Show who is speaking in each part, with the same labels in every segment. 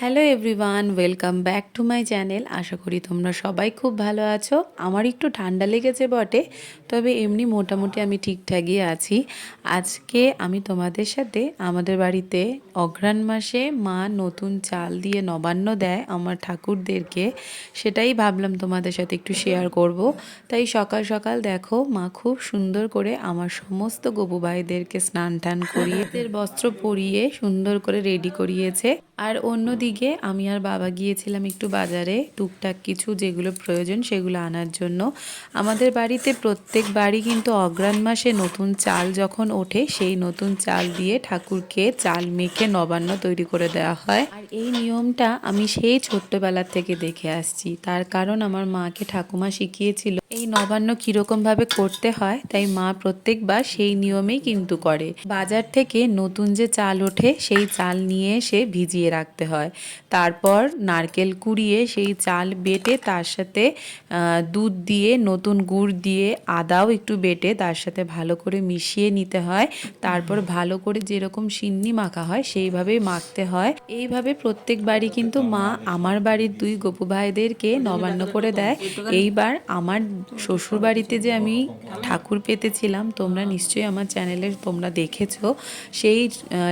Speaker 1: Hello everyone, welcome back to my channel. আশা করি তোমরা সবাই খুব ভালো আছো। আমার একটু ঠান্ডা লেগেছে বটে, তবে এমনি মোটামুটি আমি ঠিকঠাকই আছি। আজকে আমি তোমাদের সাথে আমাদের বাড়িতে অঘ্রাণ মাসে মা নতুন চাল দিয়ে নবান্ন দেয় আমার ঠাকুরদেরকে, সেটাই ভাবলাম তোমাদের সাথে একটু শেয়ার করব। তাই সকাল সকাল দেখো মা খুব সুন্দর করে আমার সমস্ত গবু ভাইদেরকে স্নান টান করিয়ে এদের বস্ত্র পরিয়ে সুন্দর করে রেডি করিয়েছে। আর অন্যদিকে আমি আর বাবা গিয়েছিলাম একটু বাজারে টুকটাক কিছু যেগুলো প্রয়োজন সেগুলো আনার জন্য। আমাদের বাড়িতে প্রত্যেক বাড়ি কিন্তু অঘ্রাণ মাসে নতুন চাল যখন ওঠে সেই নতুন চাল দিয়ে ঠাকুরকে চাল মেখে নবান্ন তৈরি করে দেওয়া হয়। আর এই নিয়মটা আমি সেই ছোট্টবেলার থেকে দেখে আসছি, তার কারণ আমার মাকে ঠাকুমা শিখিয়েছিল এই নবান্ন কিরকম ভাবে করতে হয়, তাই মা প্রত্যেকবার সেই নিয়মেই কিন্তু করে। বাজার থেকে নতুন যে চাল ওঠে সেই চাল নিয়ে এসে ভিজিয়ে রাখতে হয়, তারপর নারকেল কুড়িয়ে সেই চাল বেটে তার সাথে দুধ দিয়ে নতুন গুড় দিয়ে আদাও একটু বেটে তার সাথে ভালো করে মিশিয়ে নিতে হয়। তারপর ভালো করে যেরকম সিন্নি মাখা হয় সেইভাবেই মাখতে হয়। এইভাবে প্রত্যেক বাড়ি কিন্তু মা আমার বাড়ির দুই গপু ভাইদেরকে নবান্ন করে দেয়। এইবার আমার শ্বশুর বাড়িতে যে আমি ঠাকুর পেতেছিলাম, তোমরা নিশ্চয়ই আমার চ্যানেলে তোমরা দেখেছো, সেই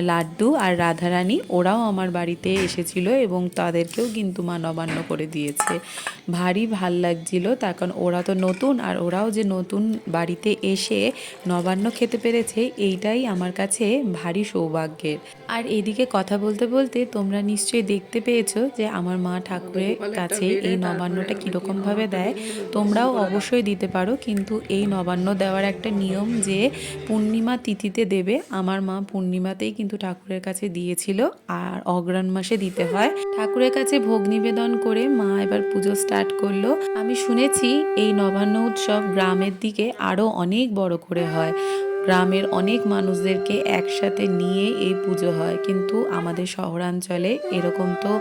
Speaker 1: লাড্ডু আর রাধারানী ওরাও আমার বাড়িতে এসেছিল এবং তাদেরকেও কিন্তু মা নবান্ন করে দিয়েছে। ভারী ভাল লাগছিল, তার কারণ ওরা তো নতুন, আর ওরাও যে নতুন বাড়িতে এসে নবান্ন খেতে পেরেছে এইটাই আমার কাছে ভারী সৌভাগ্যের। আর এদিকে কথা বলতে বলতে তোমরা নিশ্চয়ই দেখতে পেয়েছো যে আমার মা ঠাকুরের কাছে এই নবান্নটা কীরকমভাবে দেয়। তোমরাও অবশ্যই দিতে পারো, কিন্তু এই নবান্ন দেওয়ার একটা নিয়ম যে পূর্ণিমা তিথিতে দেবে। আমার মা পূর্ণিমাতেই কিন্তু ঠাকুরের কাছে দিয়েছিল, আর অঘ্রাণ মাসে দিতে হয়। ঠাকুরের কাছে ভোগ নিবেদন করে মা এবার পুজো স্টার্ট করলো। আমি শুনেছি এই নবান্ন উৎসব গ্রামের দিকে আরও অনেক বড় করে হয়, গ্রামের অনেক মানুষদেরকে একসাথে নিয়ে এই পুজো হয়, কিন্তু আমাদের শহরাঞ্চলে এরকম তো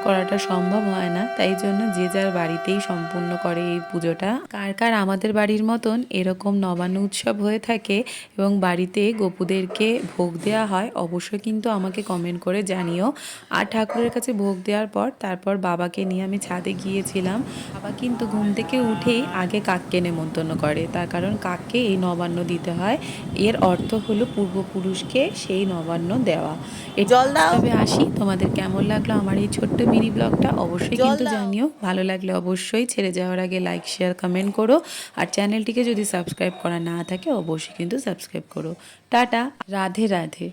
Speaker 1: করাটা সম্ভব হয় না, তাই জন্য যে যার বাড়িতেই সম্পূর্ণ করে এই পুজোটা। কার কার আমাদের বাড়ির মতন এরকম নবান্ন উৎসব হয়ে থাকে এবং বাড়িতে গপুদেরকে ভোগ দেওয়া হয়, অবশ্যই কিন্তু আমাকে কমেন্ট করে জানিও। আর ঠাকুরের কাছে ভোগ দেওয়ার পর তারপর বাবাকে নিয়ে আমি ছাদে গিয়েছিলাম। বাবা কিন্তু ঘুম থেকে উঠেই আগে কাককে নেমন্তন্ন করে, তার কারণ কাককে এই নবান্ন দিতে হয়। এর অর্থ হলো পূর্বপুরুষকে সেই নবান্ন দেওয়া। জল দাও। তবে আসি, তোমাদের কেমন লাগলো আমার এই ছোট্ট মিনি ব্লগটা অবশ্যই কিন্তু জানিও। ভালো লাগলে অবশ্যই ছেড়ে যাওয়ার আগে লাইক শেয়ার কমেন্ট করো, আর চ্যানেলটিকে যদি সাবস্ক্রাইব করা না থাকে অবশ্যই কিন্তু সাবস্ক্রাইব করো। টাটা, রাধে রাধে।